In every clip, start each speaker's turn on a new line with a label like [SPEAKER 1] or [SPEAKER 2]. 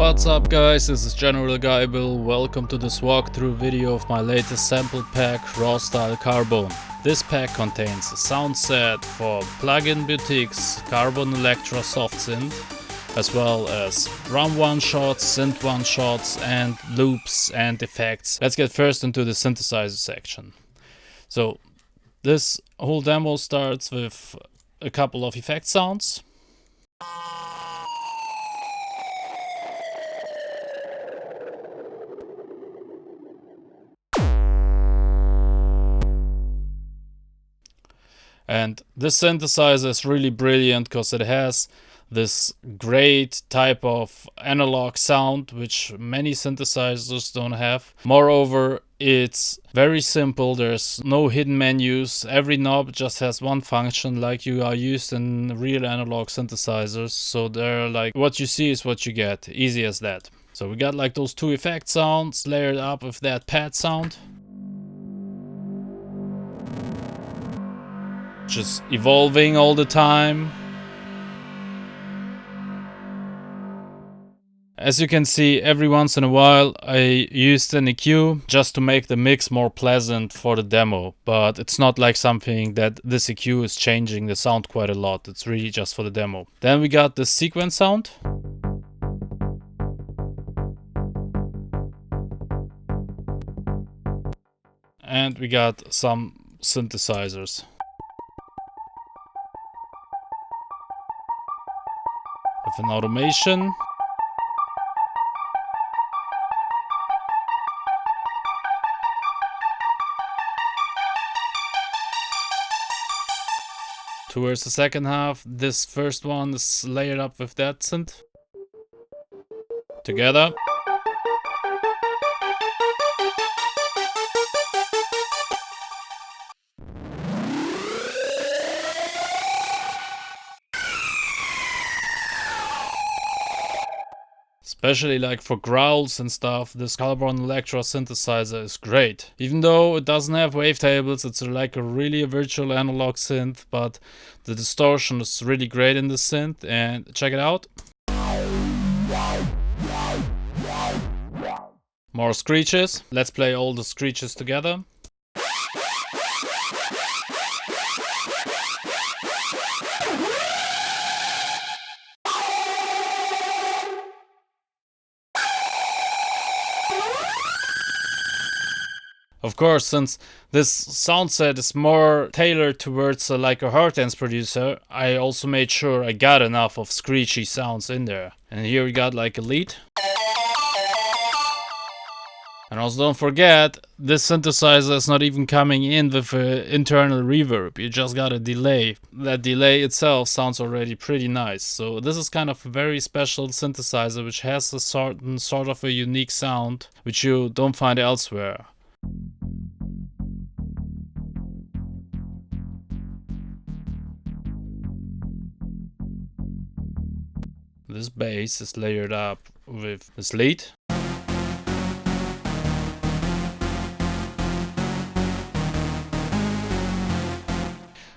[SPEAKER 1] What's up guys, this is General Guyble. Welcome to this walkthrough video of my latest sample pack, Rawstyle Carbon. This pack contains a sound set for plug-in boutiques, Carbon Electra Soft-synth, as well as drum one-shots, synth one-shots, and loops and effects. Let's get first into the synthesizer section. So this whole demo starts with a couple of effect sounds. And this synthesizer is really brilliant because it has this great type of analog sound which many synthesizers don't have. Moreover, it's very simple. There's no hidden menus. Every knob just has one function like you are used in real analog synthesizers. So they're like, what you see is what you get. Easy as that. So we got like those two effect sounds layered up with that pad sound. Just evolving all the time. As you can see, every once in a while I used an EQ just to make the mix more pleasant for the demo, but it's not like something that this EQ is changing the sound quite a lot. It's really just for the demo. Then we got the sequence sound. And we got some synthesizers. With an automation. Towards the second half, this first one is layered up with that synth. Together. Especially like for growls and stuff, this Carbon Electra synthesizer is great. Even though it doesn't have wavetables, it's like a really virtual analog synth, but the distortion is really great in the synth, and check it out. More screeches. Let's play all the screeches together. Of course, since this sound set is more tailored towards like a hard dance producer, I also made sure I got enough of screechy sounds in there. And here we got like a lead. And also don't forget, this synthesizer is not even coming in with an internal reverb. You just got a delay. That delay itself sounds already pretty nice. So this is kind of a very special synthesizer which has a certain sort of a unique sound which you don't find elsewhere. This bass is layered up with this lead.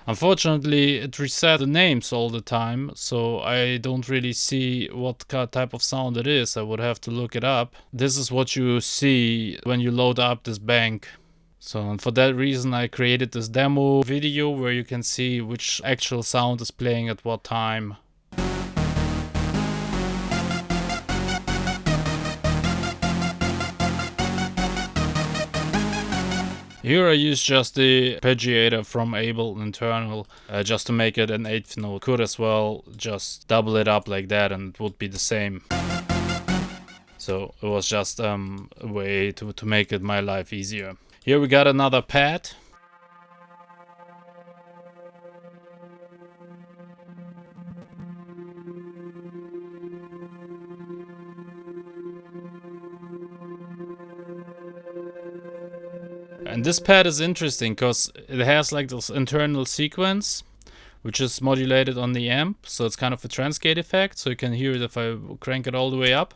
[SPEAKER 1] Unfortunately, it resets the names all the time, so I don't really see what type of sound it is. I would have to look it up. This is what you see when you load up this bank. So, and for that reason I created this demo video where you can see which actual sound is playing at what time. Here I use just the arpeggiator from Able internal, just to make it an 8th note. Could as well just double it up like that and it would be the same. So it was just a way to make it my life easier. Here we got another pad. And this pad is interesting because it has like this internal sequence which is modulated on the amp, so it's kind of a transgate effect, so you can hear it if I crank it all the way up.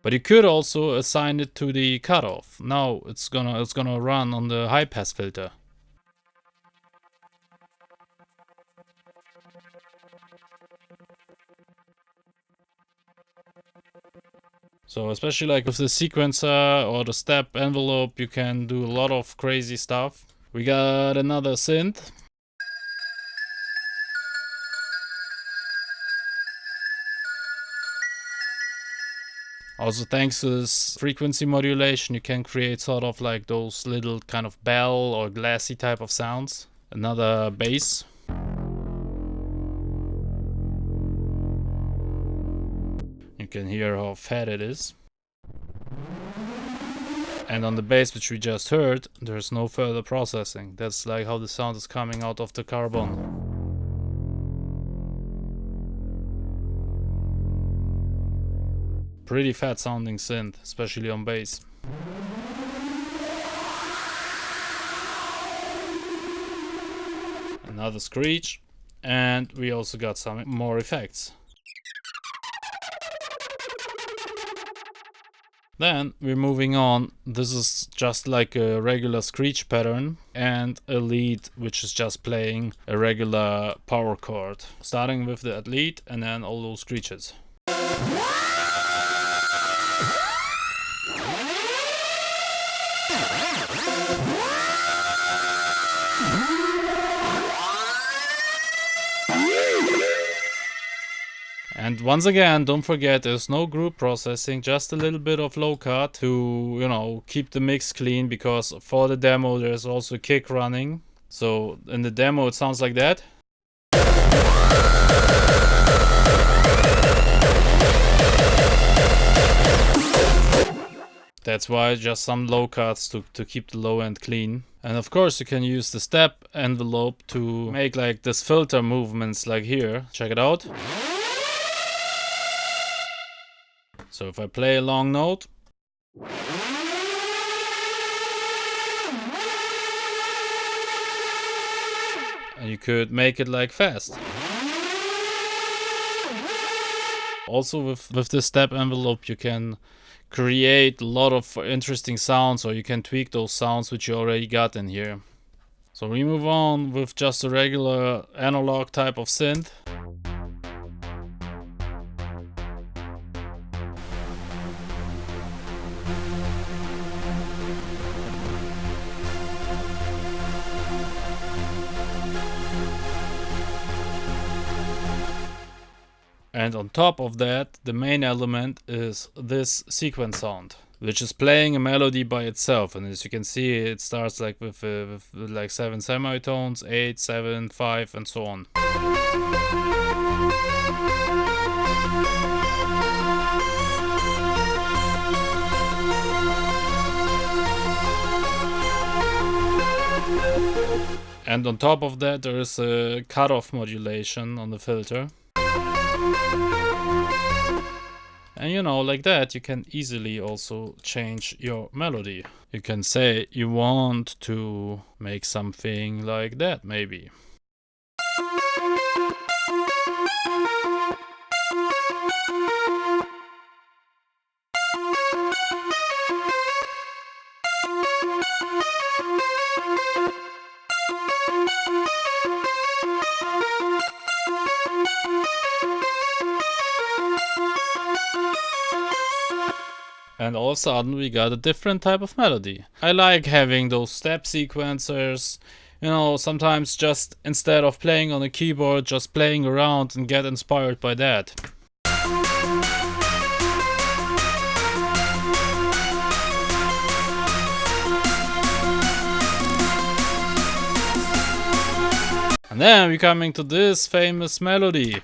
[SPEAKER 1] But you could also assign it to the cutoff. Now it's gonna run on the high pass filter. So especially like with the sequencer or the step envelope, you can do a lot of crazy stuff. We got another synth. Also, thanks to this frequency modulation, you can create sort of like those little kind of bell or glassy type of sounds. Another bass. You can hear how fat it is. And on the bass, which we just heard, there's no further processing. That's like how the sound is coming out of the Carbon. Pretty fat sounding synth, especially on bass. Another screech, and we also got some more effects. Then we're moving on. This is just like a regular screech pattern and a lead which is just playing a regular power chord. Starting with the lead and then all those screeches. And once again, don't forget, there's no group processing, just a little bit of low cut to, you know, keep the mix clean, because for the demo there's also a kick running. So in the demo it sounds like that. That's why just some low cuts to keep the low end clean. And of course you can use the step envelope to make like this filter movements like here. Check it out. So if I play a long note, and you could make it like fast. Also with this step envelope you can create a lot of interesting sounds, or you can tweak those sounds which you already got in here. So we move on with just a regular analog type of synth. And on top of that, the main element is this sequence sound, which is playing a melody by itself. And as you can see, it starts like with like 7 semitones, 8, 7, 5, and so on. And on top of that, there is a cutoff modulation on the filter. And you know, like that, you can easily also change your melody. You can say you want to make something like that, maybe. And all of a sudden we got a different type of melody. I like having those step sequencers, you know, sometimes just instead of playing on a keyboard, just playing around and get inspired by that. And then we're coming to this famous melody.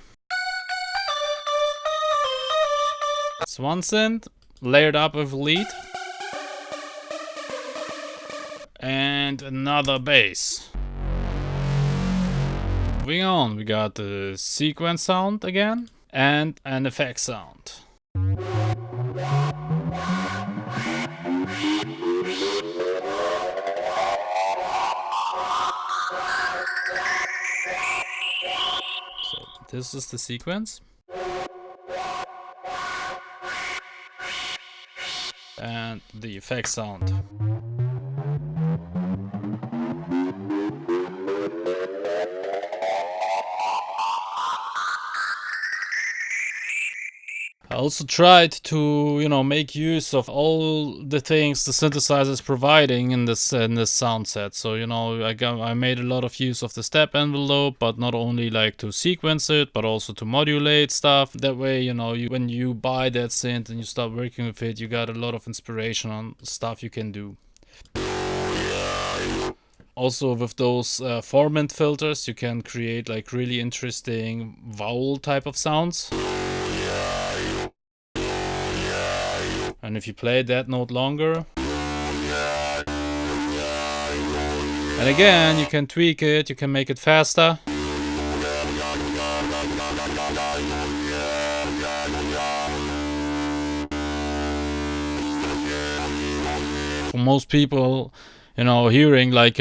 [SPEAKER 1] It's one synth layered up with lead and another bass. Moving on, we got the sequence sound again and an effect sound. So this is the sequence. And the effect sound. also tried to, make use of all the things the synthesizer is providing in this sound set. So, I made a lot of use of the step envelope, but not only like to sequence it, but also to modulate stuff. That way, when you buy that synth and you start working with it, you got a lot of inspiration on stuff you can do. Also, with those formant filters, you can create like really interesting vowel type of sounds. And if you play that note longer, and again, you can tweak it, you can make it faster. For most people, hearing like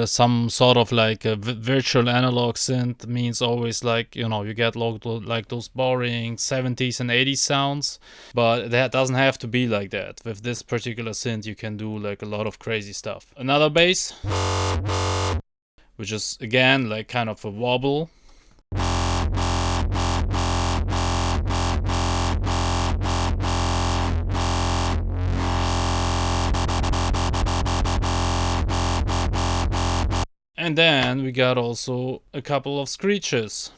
[SPEAKER 1] some sort of like a virtual analog synth means always like, you get like those boring 70s and 80s sounds, but that doesn't have to be like that. With this particular synth, you can do like a lot of crazy stuff. Another bass, which is again like kind of a wobble. And then we got also a couple of screeches.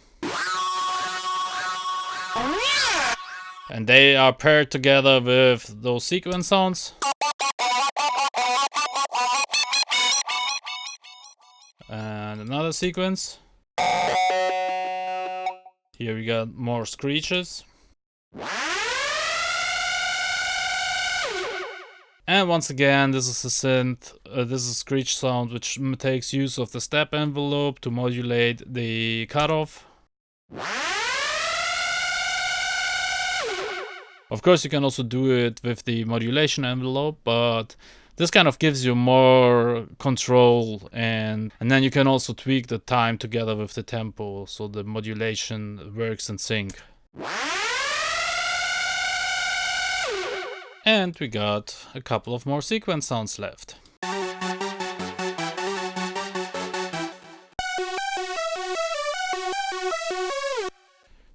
[SPEAKER 1] And they are paired together with those sequence sounds. And another sequence. Here we got more screeches. And once again, this is a synth, this is a screech sound which takes use of the step envelope to modulate the cutoff. Of course, you can also do it with the modulation envelope, but this kind of gives you more control, and then you can also tweak the time together with the tempo, so the modulation works in sync. And we got a couple of more sequence sounds left.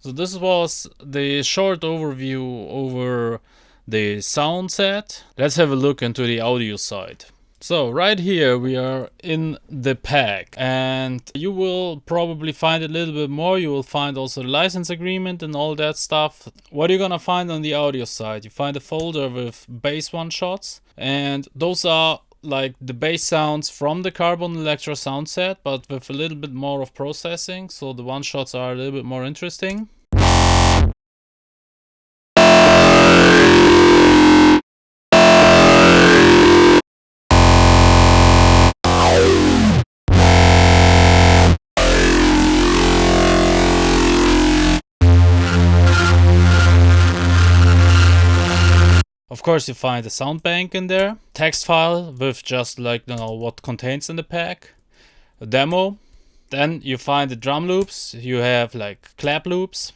[SPEAKER 1] So this was the short overview over the sound set. Let's have a look into the audio side. So right here we are in the pack, and you will probably find a little bit more. You will find also the license agreement and all that stuff. What are you gonna find on the audio side? You find a folder with bass one shots, and those are like the bass sounds from the Carbon Electra sound set, but with a little bit more of processing, so the one shots are a little bit more interesting. Of course, you find a sound bank in there, text file with just like what contains in the pack, a demo. Then you find the drum loops. You have like clap loops.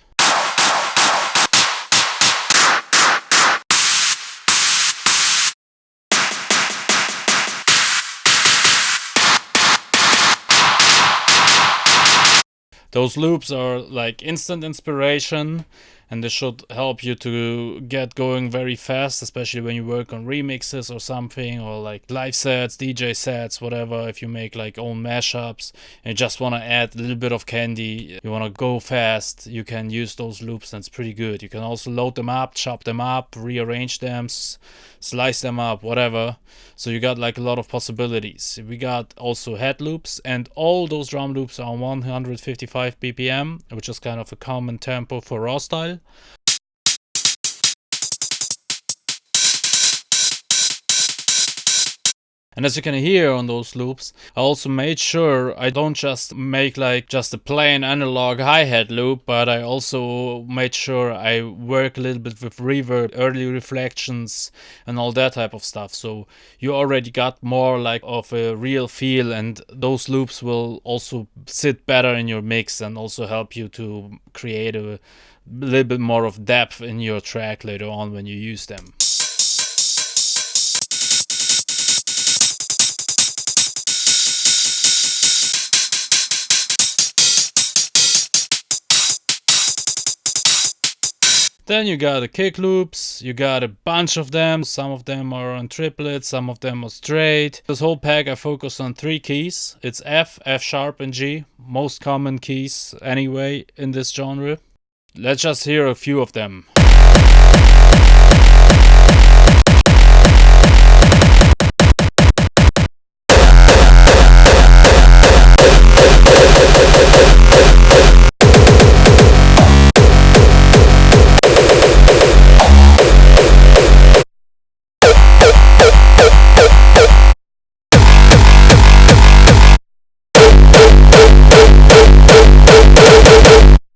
[SPEAKER 1] Those loops are like instant inspiration, and they should help you to get going very fast, especially when you work on remixes or something, or like live sets, DJ sets, whatever. If you make like own mashups and you just want to add a little bit of candy, you want to go fast, you can use those loops, and it's pretty good. You can also load them up, chop them up, rearrange them, slice them up, whatever. So you got like a lot of possibilities. We got also head loops, and all those drum loops are 155 BPM, which is kind of a common tempo for Rawstyle. And as you can hear on those loops, I also made sure I don't just make like just a plain analog hi-hat loop, but I also made sure I work a little bit with reverb, early reflections, and all that type of stuff. So you already got more like of a real feel, and those loops will also sit better in your mix and also help you to create a little bit more of depth in your track later on when you use them. Then you got the kick loops, you got a bunch of them. Some of them are on triplets, some of them are straight. This whole pack I focus on 3 keys. It's F, F sharp and G. Most common keys anyway in this genre. Let's just hear a few of them.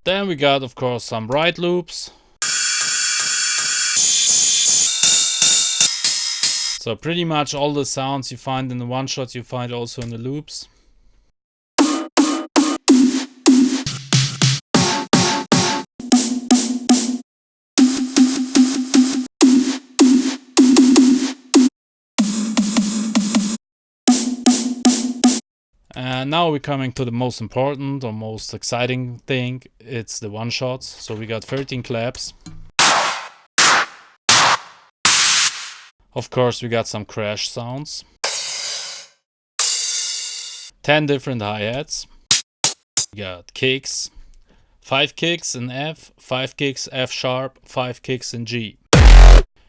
[SPEAKER 1] Then we got, of course, some right loops. So pretty much all the sounds you find in the one shots you find also in the loops. And now we're coming to the most important or most exciting thing. It's the one shots. So we got 13 claps. Of course, we got some crash sounds. 10 different hi-hats. We got kicks. 5 kicks in F, 5 kicks F sharp, 5 kicks in G.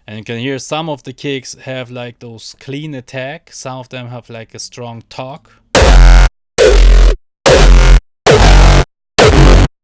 [SPEAKER 1] And you can hear some of the kicks have like those clean attack. Some of them have like a strong talk.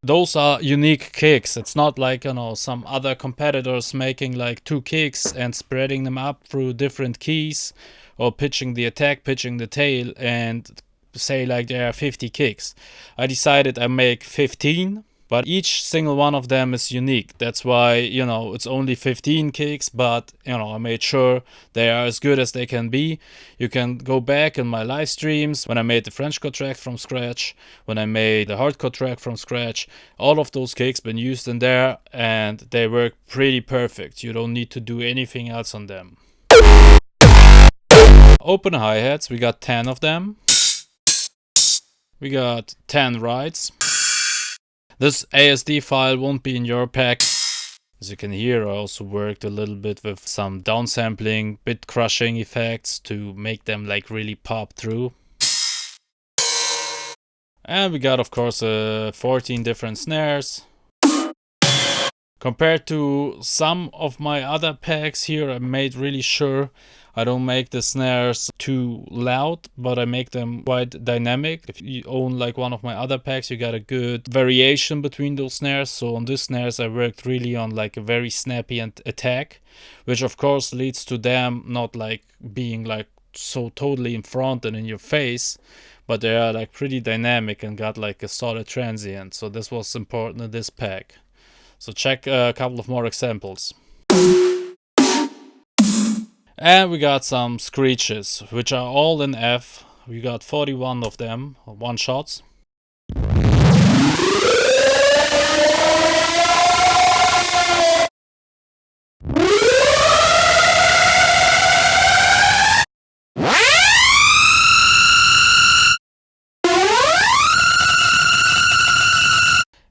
[SPEAKER 1] Those are unique kicks. It's not like, you know, some other competitors making like 2 kicks and spreading them up through different keys, or pitching the attack, pitching the tail, and say like there are 50 kicks. I decided I make 15, but each single one of them is unique. That's why, you know, it's only 15 kicks, but, you know, I made sure they are as good as they can be. You can go back in my live streams when I made the Frenchcore track from scratch, when I made the hardcore track from scratch. All of those kicks been used in there and they work pretty perfect. You don't need to do anything else on them. Open hi-hats, we got 10 of them. We got 10 rides. This ASD file won't be in your pack. As you can hear, I also worked a little bit with some downsampling, bit crushing effects to make them like really pop through. And we got, of course, 14 different snares. Compared to some of my other packs here, I made really sure I don't make the snares too loud, but I make them quite dynamic. If you own like one of my other packs, you got a good variation between those snares. So on these snares, I worked really on like a very snappy attack, which of course leads to them not like being like so totally in front and in your face, but they are like pretty dynamic and got like a solid transient. So this was important in this pack. So check a couple of more examples. And we got some screeches, which are all in F. We got 41 of them, one shots.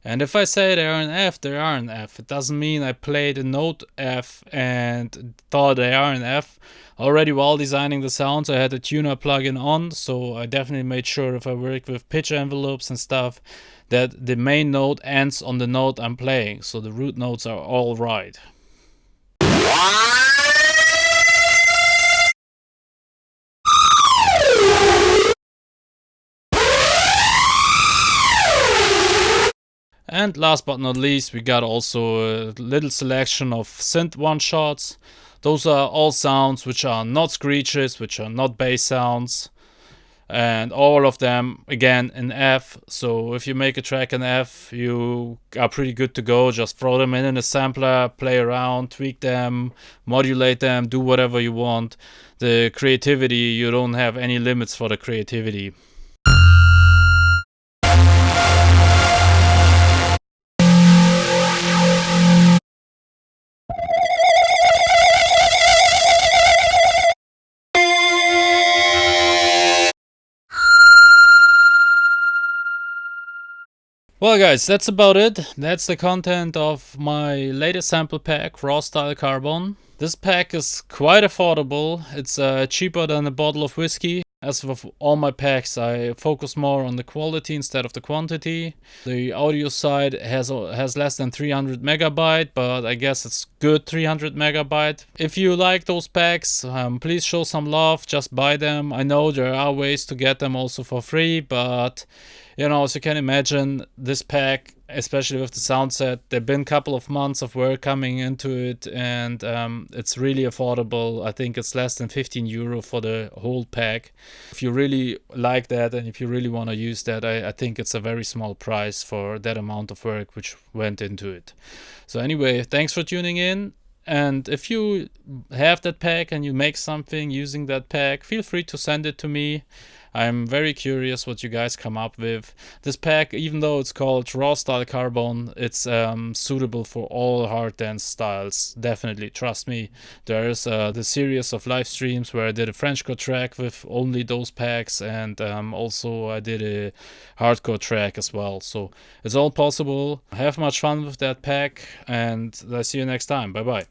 [SPEAKER 1] And if I say they are in F, they are in F. It doesn't mean I played a note F and thought they are in F. Already while designing the sounds, I had a tuner plugin on, so I definitely made sure if I work with pitch envelopes and stuff, that the main note ends on the note I'm playing, so the root notes are all right. And last but not least, we got also a little selection of synth one-shots. Those are all sounds which are not screeches, which are not bass sounds. And all of them, again, in F. So if you make a track in F, you are pretty good to go. Just throw them in a sampler, play around, tweak them, modulate them, do whatever you want. The creativity, you don't have any limits for the creativity. Well guys, that's about it. That's the content of my latest sample pack, Rawstyle Carbon. This pack is quite affordable. It's cheaper than a bottle of whiskey. As with all my packs, I focus more on the quality instead of the quantity. The audio side has less than 300 megabyte, but I guess it's good 300 megabyte. If you like those packs, please show some love, just buy them. I know there are ways to get them also for free, but you know, as you can imagine, this pack, especially with the sound set, there've been a couple of months of work coming into it, and it's really affordable. I think it's less than 15 euro for the whole pack. If you really like that and if you really want to use that, I think it's a very small price for that amount of work which went into it. So anyway, thanks for tuning in. And if you have that pack and you make something using that pack, feel free to send it to me. I'm very curious what you guys come up with. This pack, even though it's called Rawstyle Carbon, it's suitable for all hard dance styles. Definitely, trust me. There's the series of live streams where I did a Frenchcore track with only those packs, and also I did a hardcore track as well. So it's all possible. Have much fun with that pack, and I'll see you next time. Bye bye.